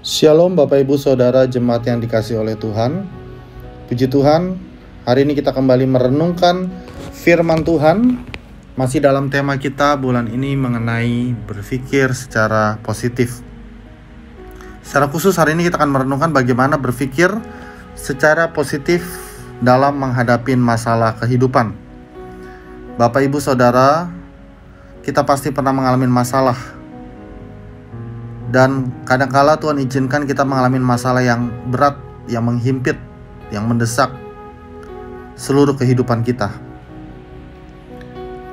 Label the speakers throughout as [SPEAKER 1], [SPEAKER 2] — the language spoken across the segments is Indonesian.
[SPEAKER 1] Shalom Bapak Ibu Saudara jemaat yang dikasihi oleh Tuhan. Puji Tuhan, hari ini kita kembali merenungkan firman Tuhan. Masih dalam tema kita bulan ini mengenai berpikir secara positif. Secara khusus hari ini kita akan merenungkan bagaimana berpikir secara positif dalam menghadapi masalah kehidupan. Bapak Ibu Saudara, kita pasti pernah mengalami masalah. Dan kadangkala Tuhan izinkan kita mengalami masalah yang berat, yang menghimpit, yang mendesak seluruh kehidupan kita.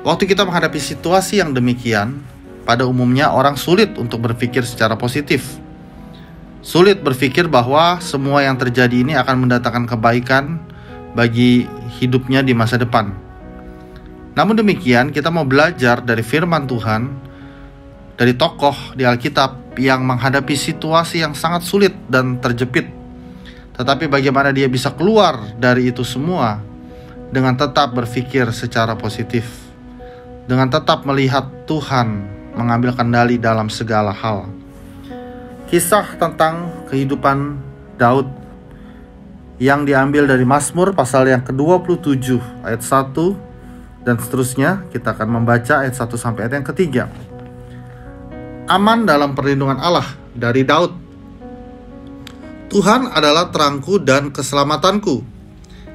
[SPEAKER 1] Waktu kita menghadapi situasi yang demikian, pada umumnya orang sulit untuk berpikir secara positif. Sulit berpikir bahwa semua yang terjadi ini akan mendatangkan kebaikan bagi hidupnya di masa depan. Namun demikian, kita mau belajar dari firman Tuhan, dari tokoh di Alkitab yang menghadapi situasi yang sangat sulit dan terjepit, tetapi bagaimana dia bisa keluar dari itu semua dengan tetap berpikir secara positif, dengan tetap melihat Tuhan mengambil kendali dalam segala hal. Kisah tentang kehidupan Daud yang diambil dari Mazmur pasal yang ke-27 ayat 1 dan seterusnya. Kita akan membaca ayat 1 sampai ayat yang ketiga. Aman dalam perlindungan Allah dari Daud. Tuhan adalah terangku dan keselamatanku.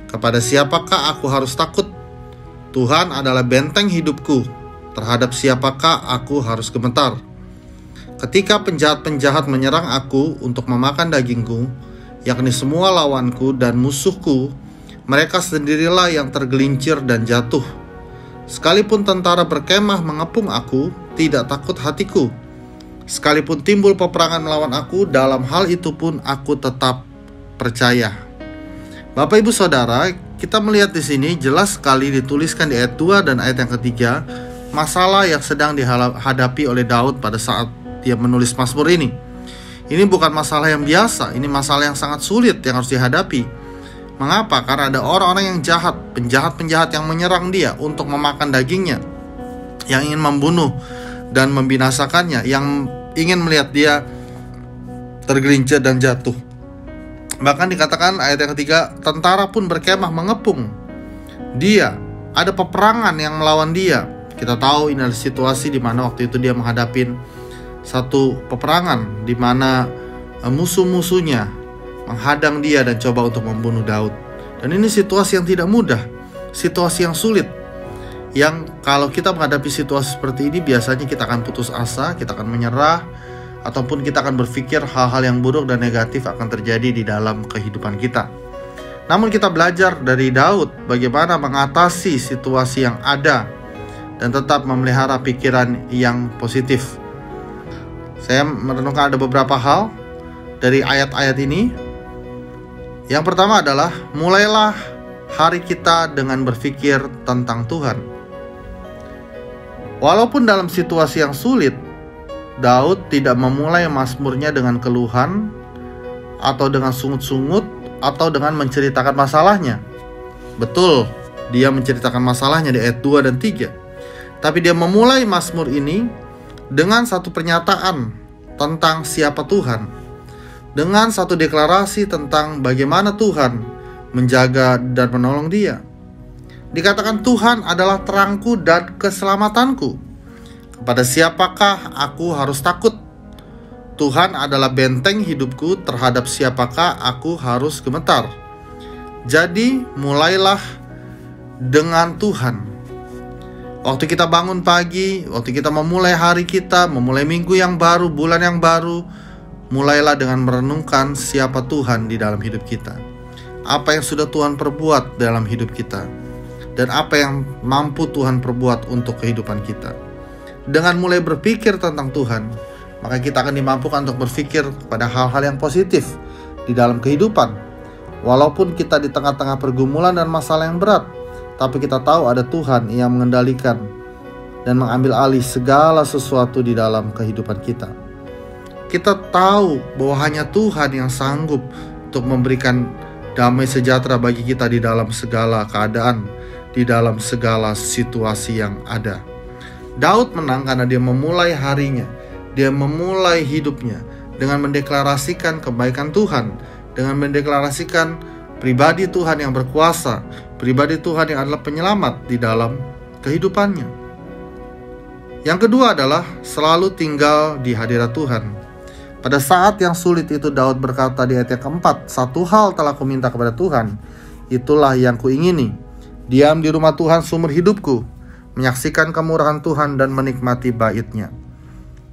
[SPEAKER 1] Kepada siapakah aku harus takut? Tuhan adalah benteng hidupku. Terhadap siapakah aku harus gemetar? Ketika penjahat-penjahat menyerang aku untuk memakan dagingku, yakni semua lawanku dan musuhku, mereka sendirilah yang tergelincir dan jatuh. Sekalipun tentara berkemah mengepung aku, tidak takut hatiku. Sekalipun timbul peperangan melawan aku, dalam hal itu pun aku tetap percaya. Bapak Ibu Saudara, kita melihat di sini jelas sekali dituliskan di ayat 2 dan ayat yang ketiga masalah yang sedang dihadapi oleh Daud pada saat dia menulis Mazmur ini. Ini bukan masalah yang biasa, ini masalah yang sangat sulit yang harus dihadapi. Mengapa? Karena ada orang-orang yang jahat, penjahat-penjahat yang menyerang dia untuk memakan dagingnya, yang ingin membunuh dan membinasakannya, yang ingin melihat dia tergelincir dan jatuh. Bahkan dikatakan ayat yang ketiga, tentara pun berkemah mengepung dia. Ada peperangan yang melawan dia. Kita tahu ini adalah situasi di mana waktu itu dia menghadapi satu peperangan di mana musuh-musuhnya menghadang dia dan coba untuk membunuh Daud. Dan ini situasi yang tidak mudah, situasi yang sulit, yang kalau kita menghadapi situasi seperti ini biasanya kita akan putus asa, kita akan menyerah, ataupun kita akan berpikir hal-hal yang buruk dan negatif akan terjadi di dalam kehidupan kita. Namun kita belajar dari Daud bagaimana mengatasi situasi yang ada dan tetap memelihara pikiran yang positif. Saya merenungkan ada beberapa hal dari ayat-ayat ini. Yang pertama adalah mulailah hari kita dengan berpikir tentang Tuhan. Walaupun dalam situasi yang sulit, Daud tidak memulai mazmurnya dengan keluhan atau dengan sungut-sungut atau dengan menceritakan masalahnya. Betul, dia menceritakan masalahnya di ayat 2 dan 3. Tapi dia memulai mazmur ini dengan satu pernyataan tentang siapa Tuhan, dengan satu deklarasi tentang bagaimana Tuhan menjaga dan menolong dia. Dikatakan Tuhan adalah terangku dan keselamatanku. Kepada siapakah aku harus takut? Tuhan adalah benteng hidupku, terhadap siapakah aku harus gemetar? Jadi mulailah dengan Tuhan. Waktu kita bangun pagi, waktu kita memulai hari kita, memulai minggu yang baru, bulan yang baru, mulailah dengan merenungkan siapa Tuhan di dalam hidup kita. Apa yang sudah Tuhan perbuat dalam hidup kita, dan apa yang mampu Tuhan perbuat untuk kehidupan kita. Dengan mulai berpikir tentang Tuhan, maka kita akan dimampukan untuk berpikir pada hal-hal yang positif di dalam kehidupan. Walaupun kita di tengah-tengah pergumulan dan masalah yang berat, tapi kita tahu ada Tuhan yang mengendalikan dan mengambil alih segala sesuatu di dalam kehidupan kita. Kita tahu bahwa hanya Tuhan yang sanggup untuk memberikan damai sejahtera bagi kita di dalam segala keadaan, di dalam segala situasi yang ada. Daud menang karena dia memulai harinya, dia memulai hidupnya dengan mendeklarasikan kebaikan Tuhan, dengan mendeklarasikan pribadi Tuhan yang berkuasa, pribadi Tuhan yang adalah penyelamat di dalam kehidupannya. Yang kedua adalah selalu tinggal di hadirat Tuhan. Pada saat yang sulit itu Daud berkata di ayat yang keempat, "Satu hal telah kuminta kepada Tuhan, itulah yang kuingini, diam di rumah Tuhan seumur hidupku, menyaksikan kemurahan Tuhan dan menikmati bait-Nya."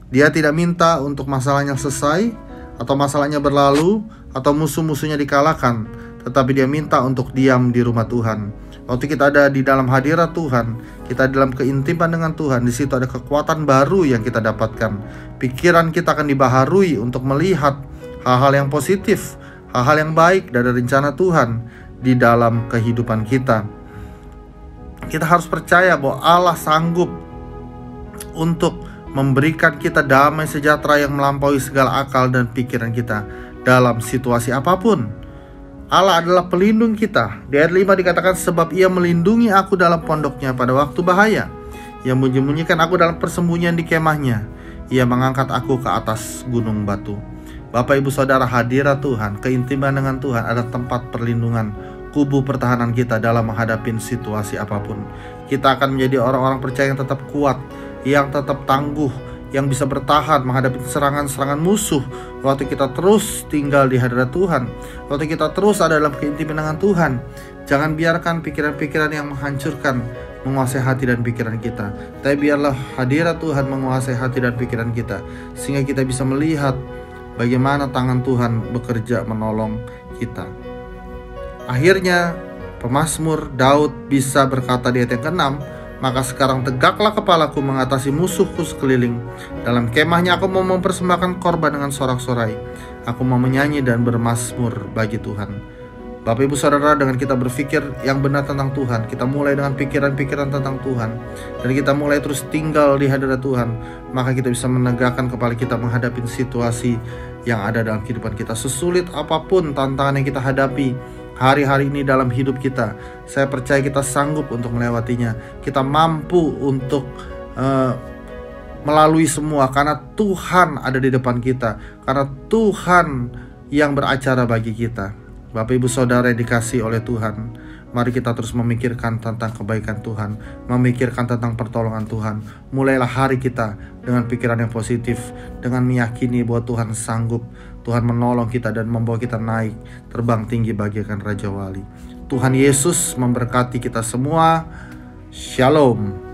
[SPEAKER 1] Dia tidak minta untuk masalahnya selesai, atau masalahnya berlalu, atau musuh-musuhnya dikalahkan, tetapi dia minta untuk diam di rumah Tuhan. Waktu kita ada di dalam hadirat Tuhan, kita dalam keintiman dengan Tuhan, di situ ada kekuatan baru yang kita dapatkan. Pikiran kita akan dibaharui untuk melihat hal-hal yang positif, hal-hal yang baik dari rencana Tuhan di dalam kehidupan kita. Kita harus percaya bahwa Allah sanggup untuk memberikan kita damai sejahtera yang melampaui segala akal dan pikiran kita dalam situasi apapun. Allah adalah pelindung kita. Di ayat 5 dikatakan, "Sebab Ia melindungi aku dalam pondoknya pada waktu bahaya. Ia menyembunyikan aku dalam persembunyian di kemahnya. Ia mengangkat aku ke atas gunung batu." Bapak ibu saudara, hadirat Tuhan, keintiman dengan Tuhan adalah tempat perlindungan, kubu pertahanan kita dalam menghadapi situasi apapun. Kita akan menjadi orang-orang percaya yang tetap kuat, yang tetap tangguh, yang bisa bertahan menghadapi serangan-serangan musuh waktu kita terus tinggal di hadirat Tuhan, waktu kita terus ada dalam keintiman dengan Tuhan. Jangan biarkan pikiran-pikiran yang menghancurkan menguasai hati dan pikiran kita, tapi biarlah hadirat Tuhan menguasai hati dan pikiran kita, sehingga kita bisa melihat bagaimana tangan Tuhan bekerja menolong kita. Akhirnya pemazmur Daud bisa berkata di ayat yang ke-6, "Maka sekarang tegaklah kepalaku mengatasi musuhku sekeliling. Dalam kemahnya aku mau mempersembahkan korban dengan sorak-sorai. Aku mau menyanyi dan bermazmur bagi Tuhan." Bapak ibu saudara, dengan kita berpikir yang benar tentang Tuhan, kita mulai dengan pikiran-pikiran tentang Tuhan, dan kita mulai terus tinggal di hadirat Tuhan, maka kita bisa menegakkan kepala kita menghadapi situasi yang ada dalam kehidupan kita. Sesulit apapun tantangan yang kita hadapi hari-hari ini dalam hidup kita, saya percaya kita sanggup untuk melewatinya. Kita mampu untuk melalui semua, karena Tuhan ada di depan kita, karena Tuhan yang beracara bagi kita. Bapak ibu saudara yang dikasihi oleh Tuhan, mari kita terus memikirkan tentang kebaikan Tuhan, memikirkan tentang pertolongan Tuhan. Mulailah hari kita dengan pikiran yang positif, dengan meyakini bahwa Tuhan sanggup, Tuhan menolong kita dan membawa kita naik, terbang tinggi bagaikan Raja Wali. Tuhan Yesus memberkati kita semua. Shalom.